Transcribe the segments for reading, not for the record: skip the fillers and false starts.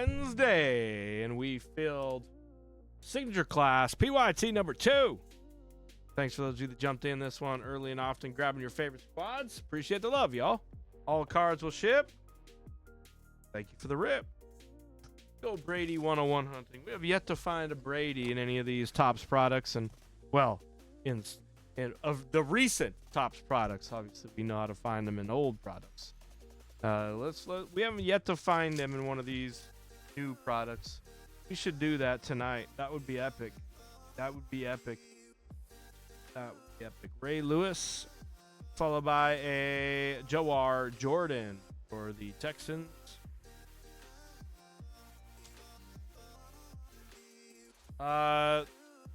Wednesday, and we filled signature class PYT number 2. Thanks for those of you that jumped in this one early and often, grabbing your favorite squads. Appreciate the love, y'all. All cards will ship. Thank you for the rip. Go Brady 101 hunting. We have yet to find a Brady in any of these Topps products, and well, in of the recent Topps products, obviously we know how to find them in old products. We haven't yet to find them in one of these new products. We should do that tonight. That would be epic. That would be epic. That would be epic. Ray Lewis, followed by a Jawar Jordan for the Texans.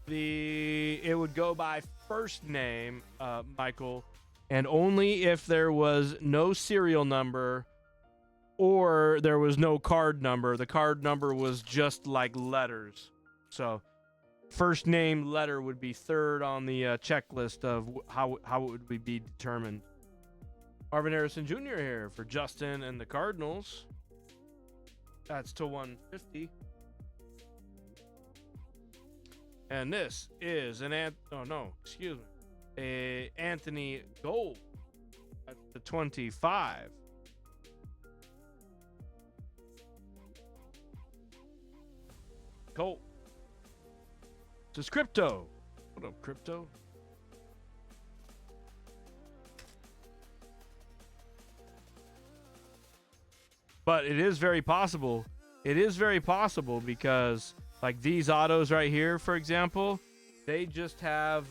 It would go by first name, Michael, and only if there was no serial number or there was no card number. The card number was just like letters. So first name letter would be third on the checklist of how it would be determined. Marvin Harrison Jr. here for Justin and the Cardinals. That's to 150. And this is a Anthony Gold at the 25. Colt. This is Crypto. What up, Crypto? But it is very possible. It is very possible because, like these autos right here, for example, they just have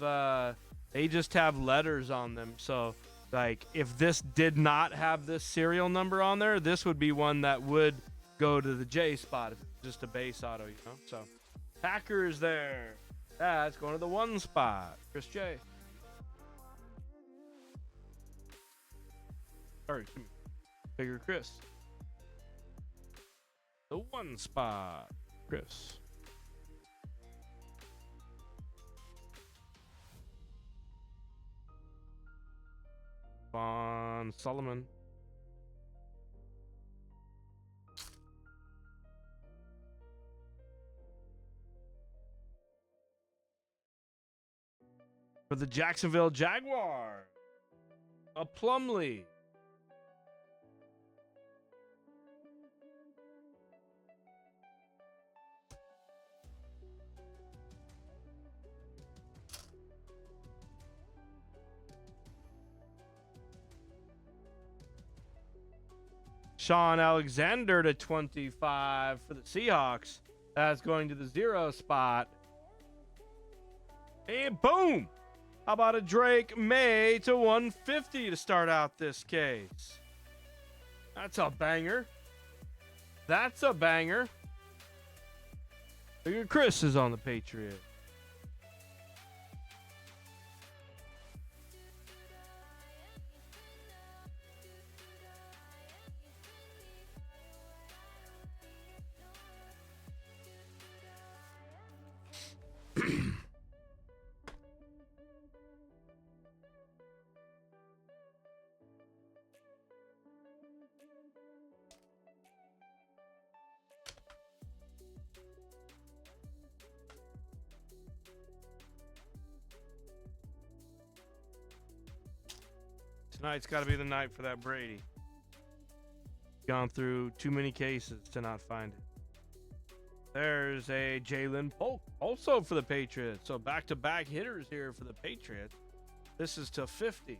letters on them. So, like, if this did not have this serial number on there, this would be one that would go to the J spot if it's just a base auto, you know. So, Packers there. That's going to the 1 spot. Chris J. Sorry, Bigger Chris. The 1 spot, Chris. Von Solomon. For the Jacksonville Jaguars, a Plumlee. Sean Alexander to 25 for the Seahawks. That's going to the 0 spot. And boom! How about a Drake May to 150 to start out this case? That's a banger. That's a banger. Look at Chris is on the Patriot. Tonight's got to be the night for that Brady. Gone through too many cases to not find it. There's a Jalen Polk, also for the Patriots. So back-to-back hitters here for the Patriots. This is to 50.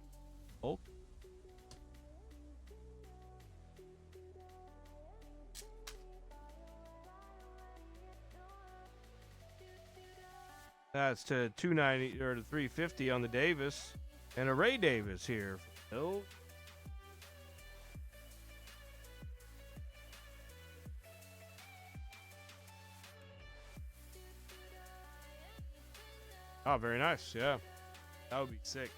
Polk. That's to 290 or to 350 on the Davis. And a Ray Davis here. Oh. Oh, very nice. Yeah. That would be sick.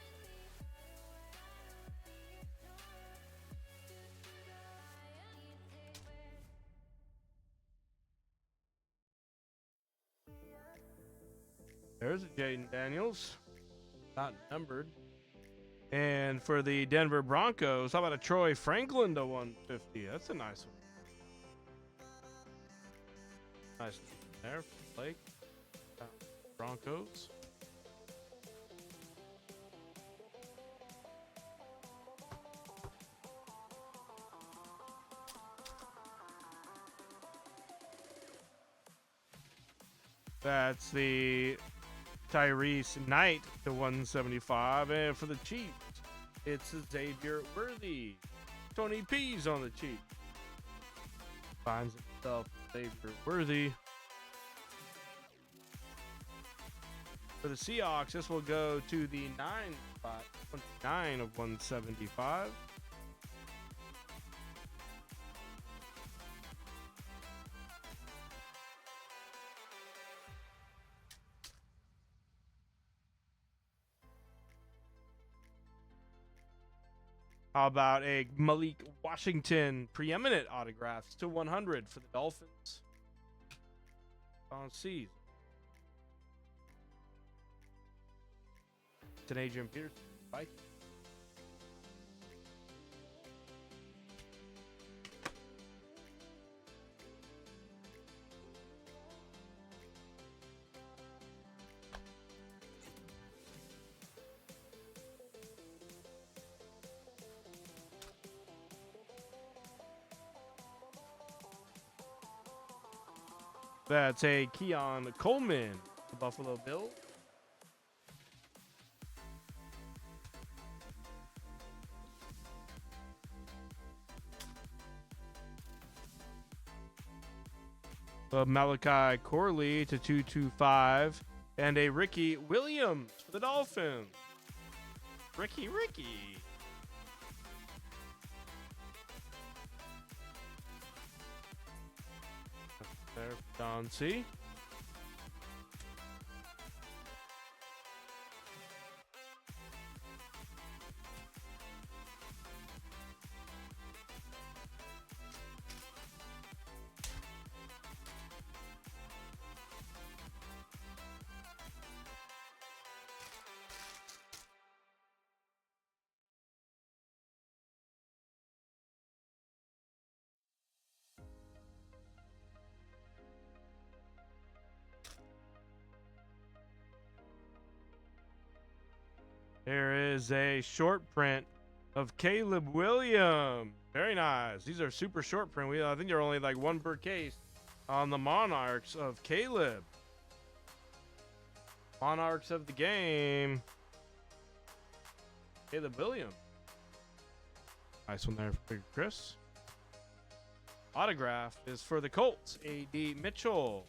There's a Jaden Daniels. Not numbered. And for the Denver Broncos, how about a Troy Franklin to 150? That's a nice one. Nice there. Blake. Broncos. That's the Tyrese Knight to 175. And for the Chiefs, it's Xavier Worthy. Tony P's on the Chiefs. Finds himself Xavier Worthy. For the Seahawks, this will go to the 9 spot, 29 of 175. How about a Malik Washington preeminent autographs to 100 for the Dolphins? On C's. It's an Adrian Peterson. Bye. That's a Keon Coleman, the Buffalo Bills. Malachi Corley to 225. And a Ricky Williams for the Dolphins. Ricky. There, Don C. There is a short print of Caleb Williams. Very nice. These are super short print. I think they're only like one per case on the Monarchs of Caleb. Monarchs of the game. Caleb Williams. Nice one there for Chris. Autograph is for the Colts. A.D. Mitchell.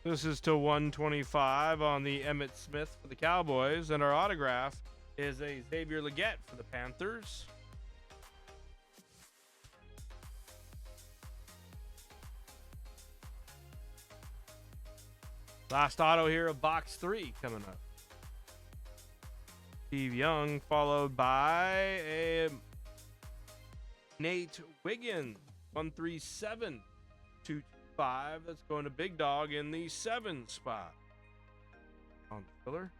This is to 125 on the Emmitt Smith for the Cowboys. And our autograph is a Xavier Legette for the Panthers. Last auto here of box 3 coming up. Steve Young, followed by a Nate Wiggins, 137 to 5. That's going to Big Dog in the 7 spot. On the filler.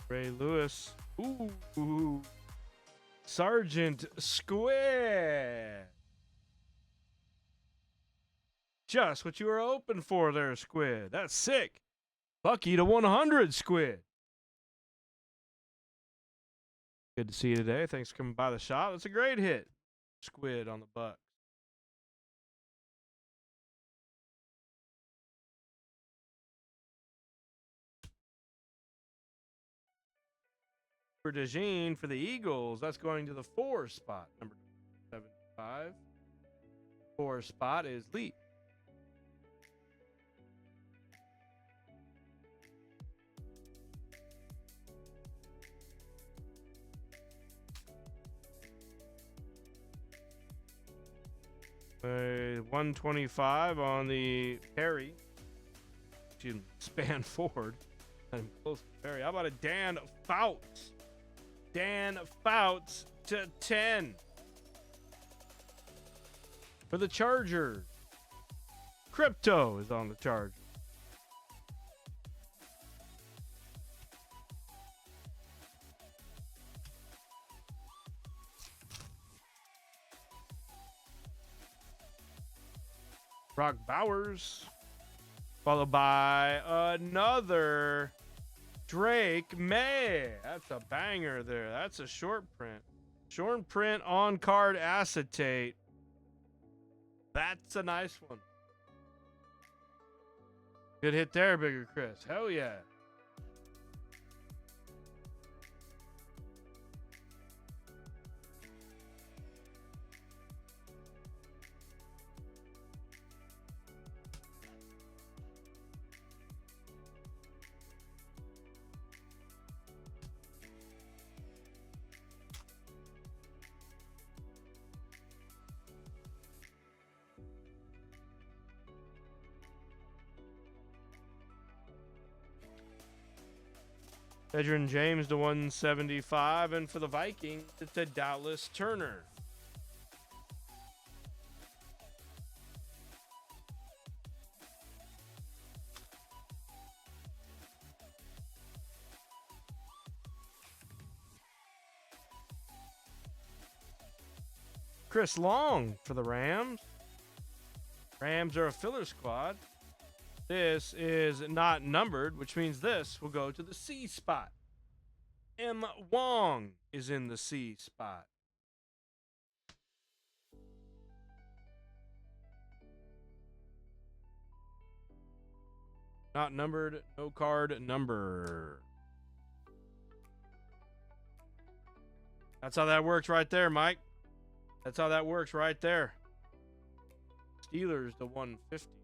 Ray Lewis. Ooh. Sergeant Squid. Just what you were hoping for there, Squid. That's sick. Bucky to 100, Squid. Good to see you today. Thanks for coming by the shop. That's a great hit. Squid on the Bucks. For DeJean for the Eagles, that's going to the 4 spot, number 75. 4 spot is Lee. Uh, 125 on the Perry. Excuse me, Span Ford. I'm close to Perry. How about a Dan Fouts? Dan Fouts to 10. For the Chargers. Crypto is on the Chargers. Brock Bowers. Followed by another Drake May. That's a banger there. That's a short print. Short print on card acetate. That's a nice one. Good hit there, Bigger Chris. Hell yeah. Edgerrin James to 175, and for the Vikings, it's a Dallas Turner. Chris Long for the Rams. Rams are a filler squad. This is not numbered, which means this will go to the C spot. M. Wong is in the C spot. Not numbered, no card number. That's how that works right there, Mike. That's how that works right there. Steelers to 150.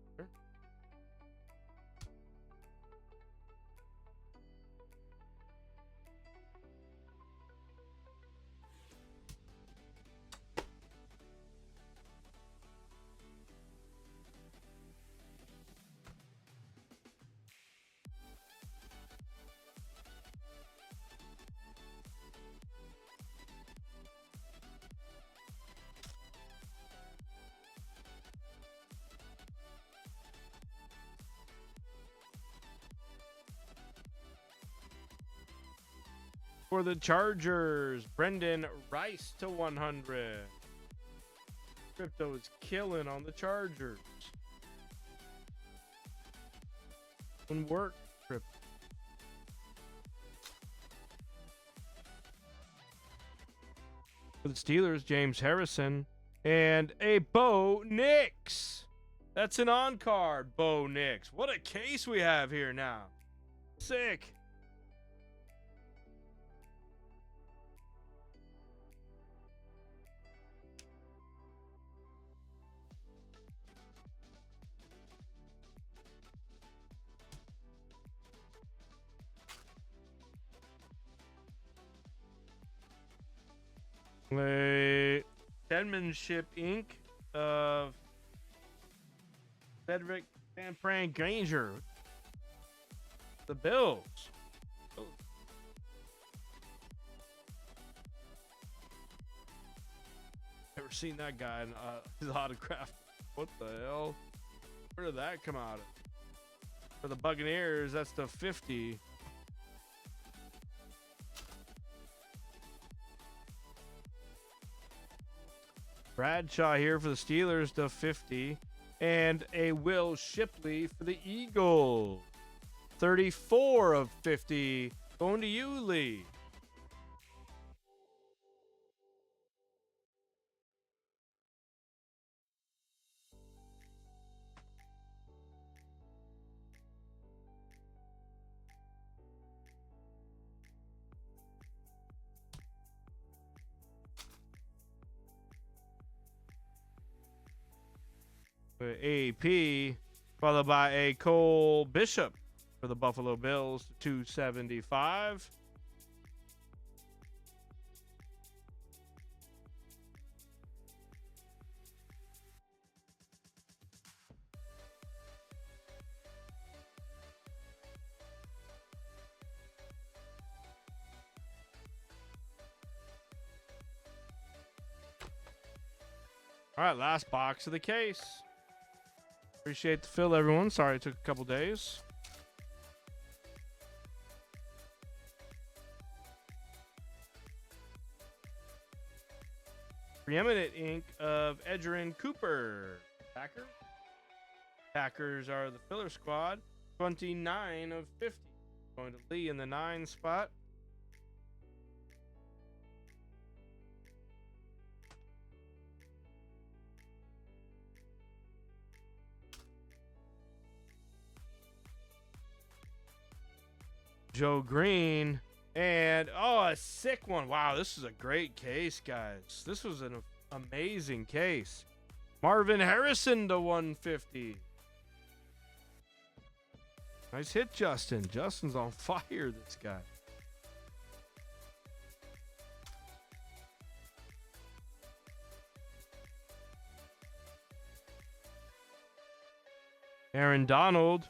For the Chargers, Brendan Rice to 100. Crypto is killing on the Chargers. Good work, Crypto. For the Steelers, James Harrison and a Bo Nix. That's an on-card Bo Nix. What a case we have here now. Sick. A penmanship ink of Cedric Van Pran Granger. The Bills. Oh. Never seen that guy in his autograph. What the hell? Where did that come out of? For the Buccaneers, that's the 50. Bradshaw here for the Steelers to 50. And a Will Shipley for the Eagles. 34 of 50. Going to you, Lee. AP, followed by a Cole Bishop for the Buffalo Bills, 275. All right, last box of the case. Appreciate the fill, everyone. Sorry it took a couple days. Preeminent ink of Edgerrin Cooper. Packers are the filler squad. 29 of 50. Going to Lee in the 9 spot. Joe Green. And, oh, a sick one. Wow, this is a great case, guys. This was an amazing case. Marvin Harrison to 150. Nice hit, Justin. Justin's on fire, this guy. Aaron Donald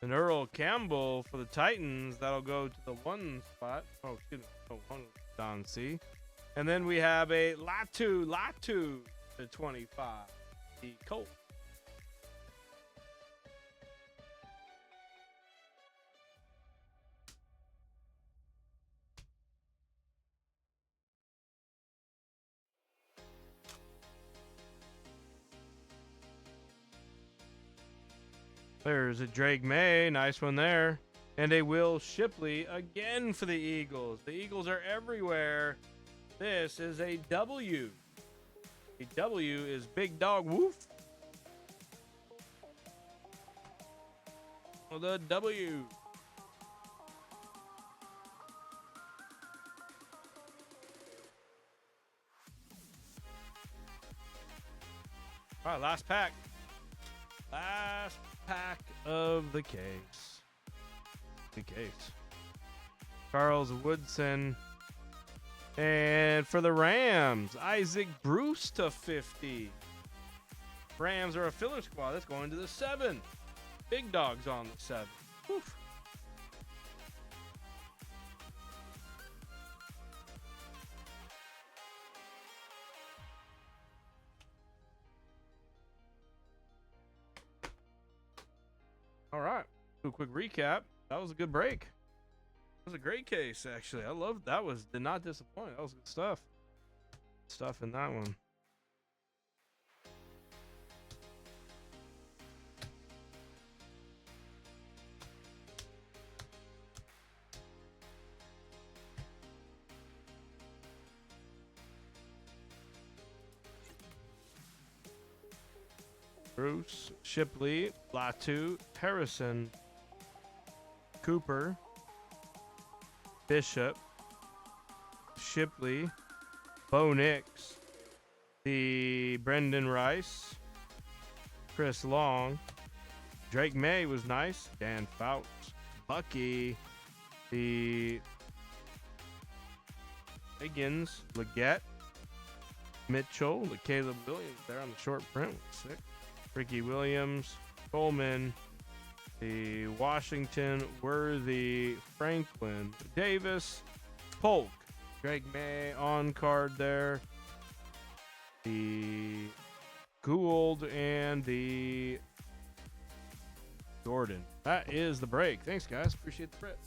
and Earl Campbell for the Titans. That'll go to the 1 spot. Oh, excuse me. Oh, one Don C. And then we have a Latu to 25. The Colts. There's a Drake May, nice one there. And a Will Shipley again for the Eagles. The Eagles are everywhere. This is a W. A W is Big Dog Woof. Well, the W. All right, last pack. Last pack of the case. The case. Charles Woodson. And for the Rams, Isaac Bruce to 50. Rams are a filler squad. That's going to the 7. Big Dogs on the 7. Oof. All right. Do a quick recap. That was a good break. That was a great case, actually. I loved that. Did not disappoint. That was good stuff. Stuff in that one. Bruce, Shipley, Latu, Harrison, Cooper, Bishop, Shipley, Bo Nix, the Brendan Rice, Chris Long, Drake May was nice, Dan Fouts, Bucky, the Higgins, Leggett, Mitchell, the Caleb Williams there on the short print was sick. Ricky Williams, Coleman, the Washington, Worthy, Franklin, Davis, Polk, Greg May on card there, the Gould, and the Jordan. That is the break. Thanks, guys. Appreciate the prep.